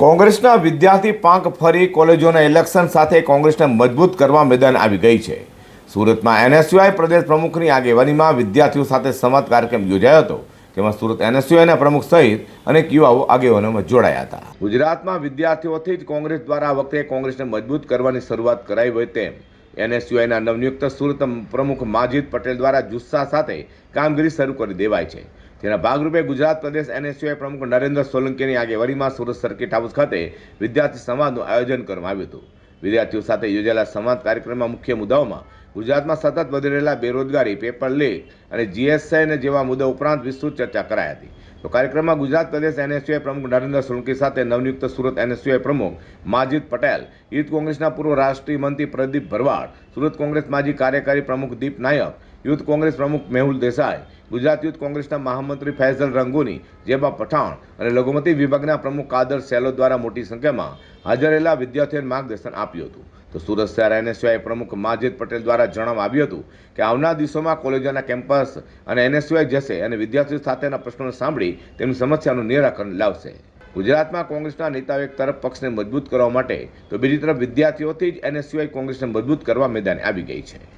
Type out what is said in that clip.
કોંગ્રેસના વિદ્યાર્થી પાંખ ફરી કોલેજોના ઇલેક્શન સાથે કોંગ્રેસને મજબૂત કરવા મેદાન આવી ગઈ છે। સુરતમાં એનએસયુઆઈ પ્રદેશ પ્રમુખની આગેવાનીમાં વિદ્યાર્થીઓ સાથે સંવાદ કાર્યક્રમ યોજાયો હતો, જેમાં સુરત એનએસયુઆઈના પ્રમુખ સહિત અનેક યુવાઓ આગેવાનોમાં જોડાયા હતા। ગુજરાતમાં વિદ્યાર્થીઓથી જ કોંગ્રેસ દ્વારા આ વખતે કોંગ્રેસને મજબૂત કરવાની શરૂઆત કરાઈ હોય તેમ એનએસયુઆઈના નવનિયુક્ત સુરત પ્રમુખ માજીદ પટેલ દ્વારા જુસ્સા સાથે કામગીરી શરૂ કરી દેવાઈ છે। જેના ભાગરૂપે ગુજરાત પ્રદેશ એનએસયુઆઈ પ્રમુખ નરેન્દ્ર સોલંકીની આગેવાનીમાં સુરત સર્કિટ હાઉસ ખાતે વિદ્યાર્થી સંવાદનું આયોજન કરવામાં આવ્યું હતું। વિદ્યાર્થીઓ સાથે યોજાયેલા સંવાદ કાર્યક્રમમાં મુખ્ય મુદ્દાઓમાં ગુજરાતમાં સતત વધી રહેલા બેરોજગારી, પેપર લીક અને જીએસઆઈ જેવા મુદ્દા ઉપરાંત વિસ્તૃત ચર્ચા કરાઈ હતી। તો કાર્યક્રમમાં ગુજરાત પ્રદેશ એનએસયુઆઈ પ્રમુખ નરેન્દ્ર સોલંકી સાથે નવનિયુક્ત સુરત એનએસયુઆઈ પ્રમુખ માજીદ પટેલ, યુથ કોંગ્રેસના પૂર્વ રાષ્ટ્રીય મંત્રી પ્રદીપ ભરવાડ, સુરત કોંગ્રેસ માજી કાર્યકારી પ્રમુખ દીપ નાયક, યુથ કોંગ્રેસ પ્રમુખ મેહુલ દેસાઈ, ગુજરાત યુથ કોંગ્રેસના મહામંત્રી ફૈઝલ રંગોની, જેબા પઠાણ અને લઘુમતી વિભાગના પ્રમુખ કાદર સેલો દ્વારા મોટી સંખ્યામાં હાજર રહેલા વિદ્યાર્થીઓને માર્ગદર્શન આપ્યું હતું। તો સુરત શહેર એનએસયુઆઈ પ્રમુખ માજીદ પટેલ દ્વારા જણાવવામાં આવ્યું હતું કે આવનાર દિવસોમાં કોલેજોના કેમ્પસ અને એનએસયુઆઈ જશે અને વિદ્યાર્થીઓ સાથેના પ્રશ્નોને સાંભળી તેમની સમસ્યાનું નિરાકરણ લાવશે। ગુજરાતમાં કોંગ્રેસના નેતાઓ એક તરફ પક્ષને મજબૂત કરવા માટે તો બીજી તરફ વિદ્યાર્થીઓથી જ એનએસયુઆઈ કોંગ્રેસને મજબૂત કરવા મેદાને આવી ગઈ છે।